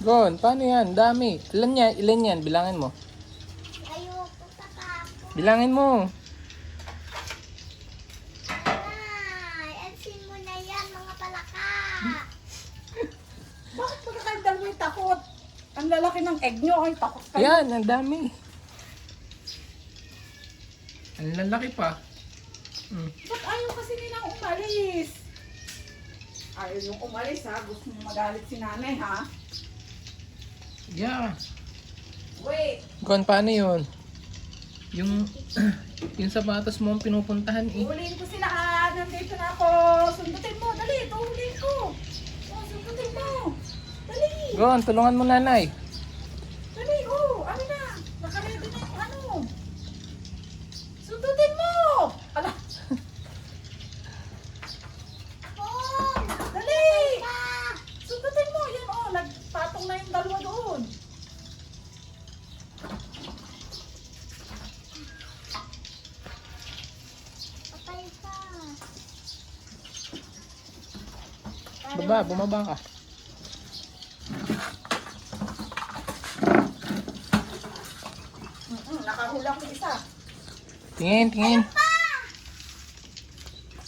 Gon, paano yan? Dami. Ilan yan? Ilan yan? Bilangin mo. Ayoko sa kapo. Bilangin mo. Ay, alsin mo na yan, mga palaka. Bakit pagkakaldal mo yung takot? Ang lalaki ng egg nyo, ay takot kayo. Yan, ang dami. Ang lalaki pa. Ba't ayaw kasi nilang umalis? Ayaw yung umalis ha, gusto mo magalit si nanay ha? Yeah. Wait, Gon, paano yun? Yung, yung sapatos mo ang pinupuntahan eh. uliin ko sila ha, nandito na ako. Sundutin mo, dali, ito uliin ko. Oh, sundutin mo. Dali, Gon, tulungan mo nanay. dali, oh, ano na, nakaredy na yung ano. Sundutin mo. Ala, Pong! dali. Ah! Sundutin mo, yan oh, nagpatong na yung dalawa doon. Patay ka. Bumaba ka. Nakahula ko isa. Tingin.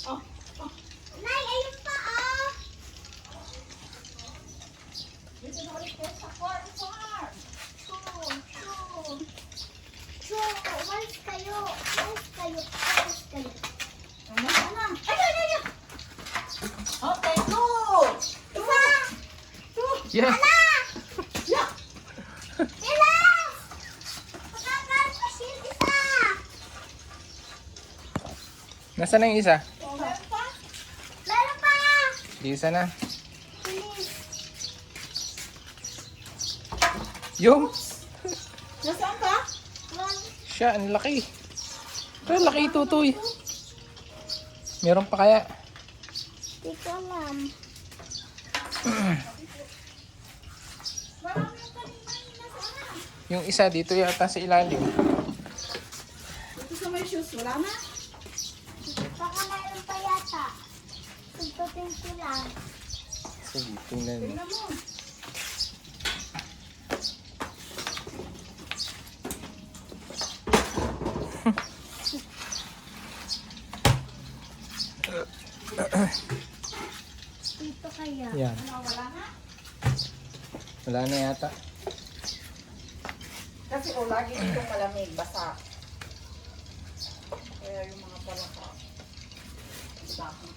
Oh, Nay, ayun pa, ah. dito na ulit kayo sa kwarto. So, umalis kayo. Umalis kayo. Umalis kayo. Ano? Ay! Okay, two! Isa! Yeah. Yeah! Bilas! Pagkakalpas yung isa! Nasaan na yung isa? Meron pa? Meron pa! Isa na. Bilis. Yung, Nasaan ka? Wag. siya, ang laki. Pero laki tutoy. Meron pa kaya? Di ko alam. Marami yung kanina. Nasaan? Yung isa dito yata sa ilalim. Dito sa may shoes, wala na? Baka mayroon pa yata. Suntutin ko lang. Sige, tingnan mo. Tingnan mo. Dito kaya. Yan. Ano, wala na? Wala na yata. Kasi lagi ditong malamig, basa. Kaya yung mga palaka. Basa ng